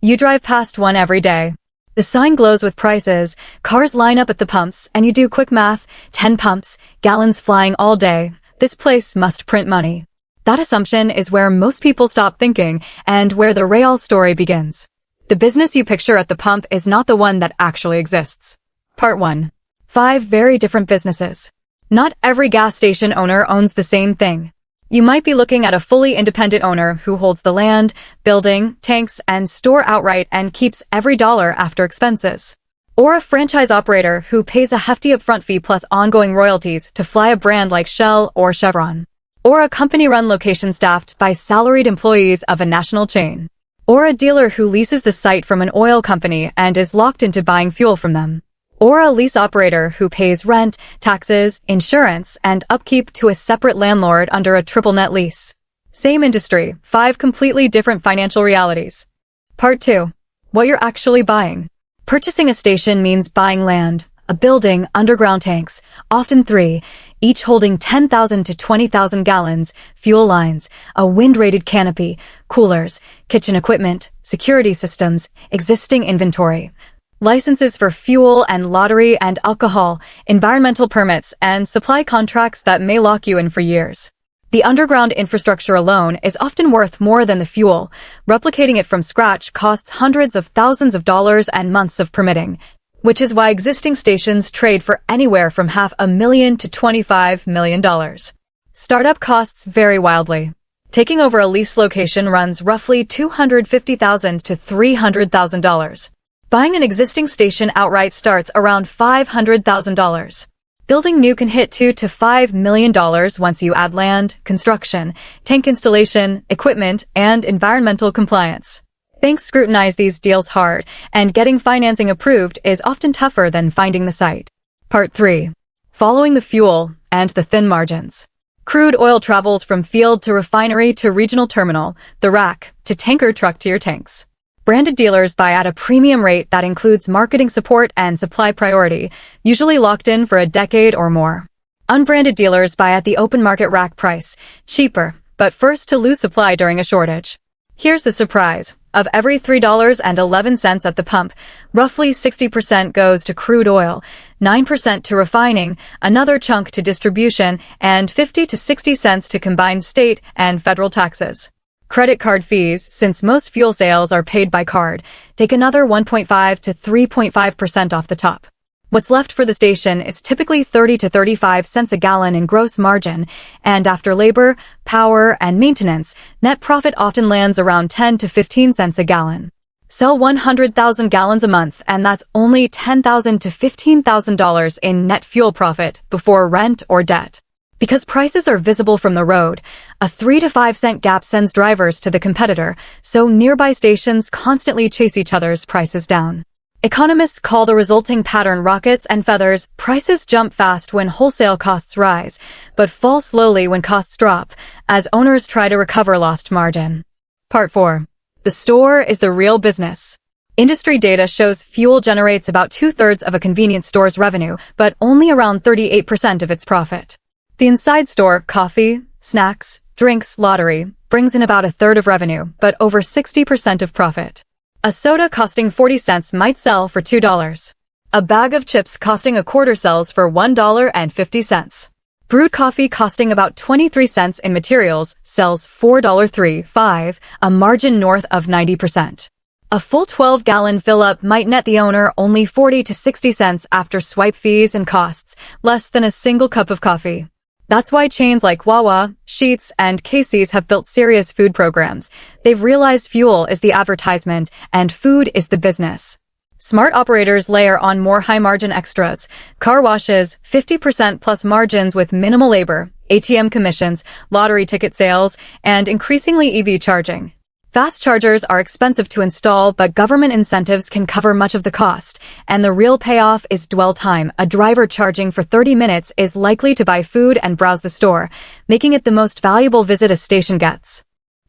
You drive past one every day. The sign glows with prices, cars line up at the pumps, and you do quick math, 10 pumps, gallons flying all day. This place must print money. That assumption is where most people stop thinking and where the real story begins. The business you picture at the pump is not the one that actually exists. Part 1. 5 very different businesses. Not every gas station owner owns the same thing. You might be looking at a fully independent owner who holds the land, building, tanks, and store outright and keeps every dollar after expenses. Or a franchise operator who pays a hefty upfront fee plus ongoing royalties to fly a brand like Shell or Chevron. Or a company-run location staffed by salaried employees of a national chain. Or a dealer who leases the site from an oil company and is locked into buying fuel from them. Or a lease operator who pays rent, taxes, insurance, and upkeep to a separate landlord under a triple net lease. Same industry, 5 completely different financial realities. Part 2. What you're actually buying. Purchasing a station means buying land, a building, underground tanks, often 3, each holding 10,000 to 20,000 gallons, fuel lines, a wind-rated canopy, coolers, kitchen equipment, security systems, existing inventory, licenses for fuel and lottery and alcohol, environmental permits, and supply contracts that may lock you in for years. The underground infrastructure alone is often worth more than the fuel. Replicating it from scratch costs hundreds of thousands of dollars and months of permitting, which is why existing stations trade for anywhere from $500,000 to $25 million. Startup costs vary wildly. Taking over a lease location runs roughly $250,000 to $300,000. Buying an existing station outright starts around $500,000. Building new can hit $2 to $5 million once you add land, construction, tank installation, equipment, and environmental compliance. Banks scrutinize these deals hard, and getting financing approved is often tougher than finding the site. Part 3. Following the fuel and the thin margins. Crude oil travels from field to refinery to regional terminal, the rack, to tanker truck to your tanks. Branded dealers buy at a premium rate that includes marketing support and supply priority, usually locked in for a decade or more. Unbranded dealers buy at the open market rack price, cheaper, but first to lose supply during a shortage. Here's the surprise. Of every $3.11 at the pump, roughly 60% goes to crude oil, 9% to refining, another chunk to distribution, and 50 to 60 cents to combined state and federal taxes. Credit card fees, since most fuel sales are paid by card, take another 1.5 to 3.5% off the top. What's left for the station is typically 30 to 35 cents a gallon in gross margin, and after labor, power, and maintenance, net profit often lands around 10 to 15 cents a gallon. Sell 100,000 gallons a month, and that's only $10,000 to $15,000 in net fuel profit before rent or debt. Because prices are visible from the road, a 3 to 5 cent gap sends drivers to the competitor, so nearby stations constantly chase each other's prices down. Economists call the resulting pattern rockets and feathers. Prices jump fast when wholesale costs rise, but fall slowly when costs drop, as owners try to recover lost margin. Part 4. The store is the real business. Industry data shows fuel generates about 2/3 of a convenience store's revenue, but only around 38% of its profit. The inside store, coffee, snacks, drinks, lottery, brings in about 1/3 of revenue, but over 60% of profit. A soda costing 40 cents might sell for $2. A bag of chips costing a quarter sells for $1.50. Brewed coffee costing about 23 cents in materials sells $4.35, a margin north of 90%. A full 12-gallon fill-up might net the owner only 40 to 60 cents after swipe fees and costs, less than a single cup of coffee. That's why chains like Wawa, Sheetz, and Casey's have built serious food programs. They've realized fuel is the advertisement and food is the business. Smart operators layer on more high-margin extras, car washes, 50% plus margins with minimal labor, ATM commissions, lottery ticket sales, and increasingly EV charging. Fast chargers are expensive to install, but government incentives can cover much of the cost, and the real payoff is dwell time. A driver charging for 30 minutes is likely to buy food and browse the store, making it the most valuable visit a station gets.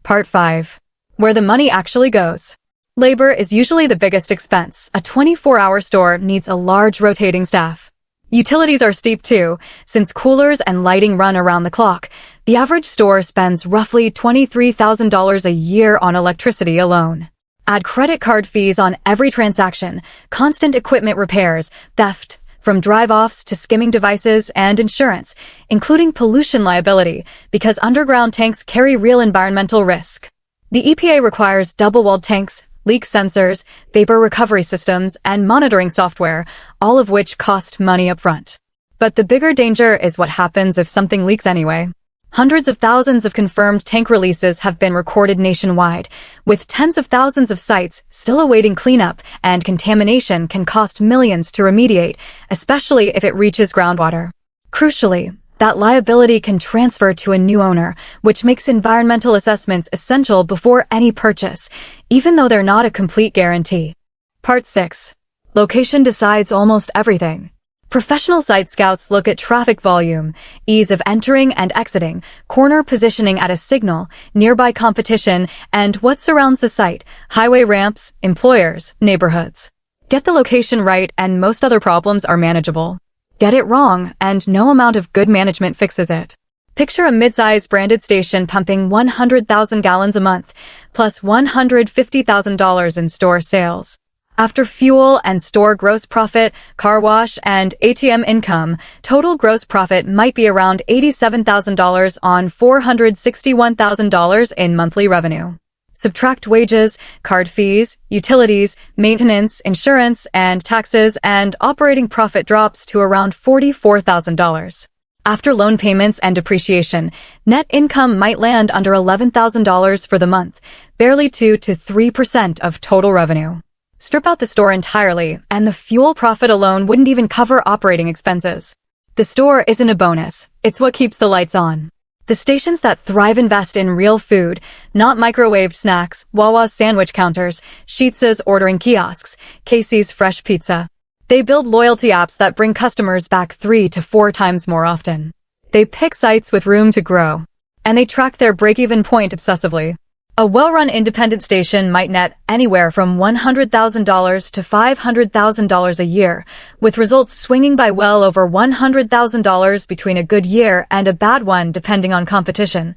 Part 5. Where the money actually goes. Labor is usually the biggest expense. A 24-hour store needs a large rotating staff. Utilities are steep too, since coolers and lighting run around the clock. The average store spends roughly $23,000 a year on electricity alone. Add credit card fees on every transaction, constant equipment repairs, theft, from drive-offs to skimming devices, and insurance, including pollution liability, because underground tanks carry real environmental risk. The EPA requires double-walled tanks, leak sensors, vapor recovery systems, and monitoring software, all of which cost money upfront. But the bigger danger is what happens if something leaks anyway. Hundreds of thousands of confirmed tank releases have been recorded nationwide, with tens of thousands of sites still awaiting cleanup, and contamination can cost millions to remediate, especially if it reaches groundwater. Crucially, that liability can transfer to a new owner, which makes environmental assessments essential before any purchase, even though they're not a complete guarantee. Part 6. Location decides almost everything. Professional site scouts look at traffic volume, ease of entering and exiting, corner positioning at a signal, nearby competition, and what surrounds the site, highway ramps, employers, neighborhoods. Get the location right and most other problems are manageable. Get it wrong, and no amount of good management fixes it. Picture a mid-size branded station pumping 100,000 gallons a month, plus $150,000 in store sales. After fuel and store gross profit, car wash, and ATM income, total gross profit might be around $87,000 on $461,000 in monthly revenue. Subtract wages, card fees, utilities, maintenance, insurance, and taxes, and operating profit drops to around $44,000. After loan payments and depreciation, net income might land under $11,000 for the month, barely 2 to 3% of total revenue. Strip out the store entirely, and the fuel profit alone wouldn't even cover operating expenses. The store isn't a bonus, it's what keeps the lights on. The stations that thrive invest in real food, not microwaved snacks, Wawa's sandwich counters, Sheetz's ordering kiosks, Casey's fresh pizza. They build loyalty apps that bring customers back 3 to 4 times more often. They pick sites with room to grow. And they track their break-even point obsessively. A well-run independent station might net anywhere from $100,000 to $500,000 a year, with results swinging by well over $100,000 between a good year and a bad one depending on competition,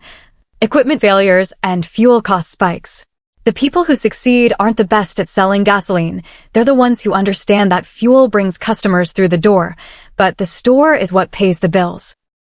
equipment failures, and fuel cost spikes. The people who succeed aren't the best at selling gasoline. They're the ones who understand that fuel brings customers through the door, but the store is what pays the bills.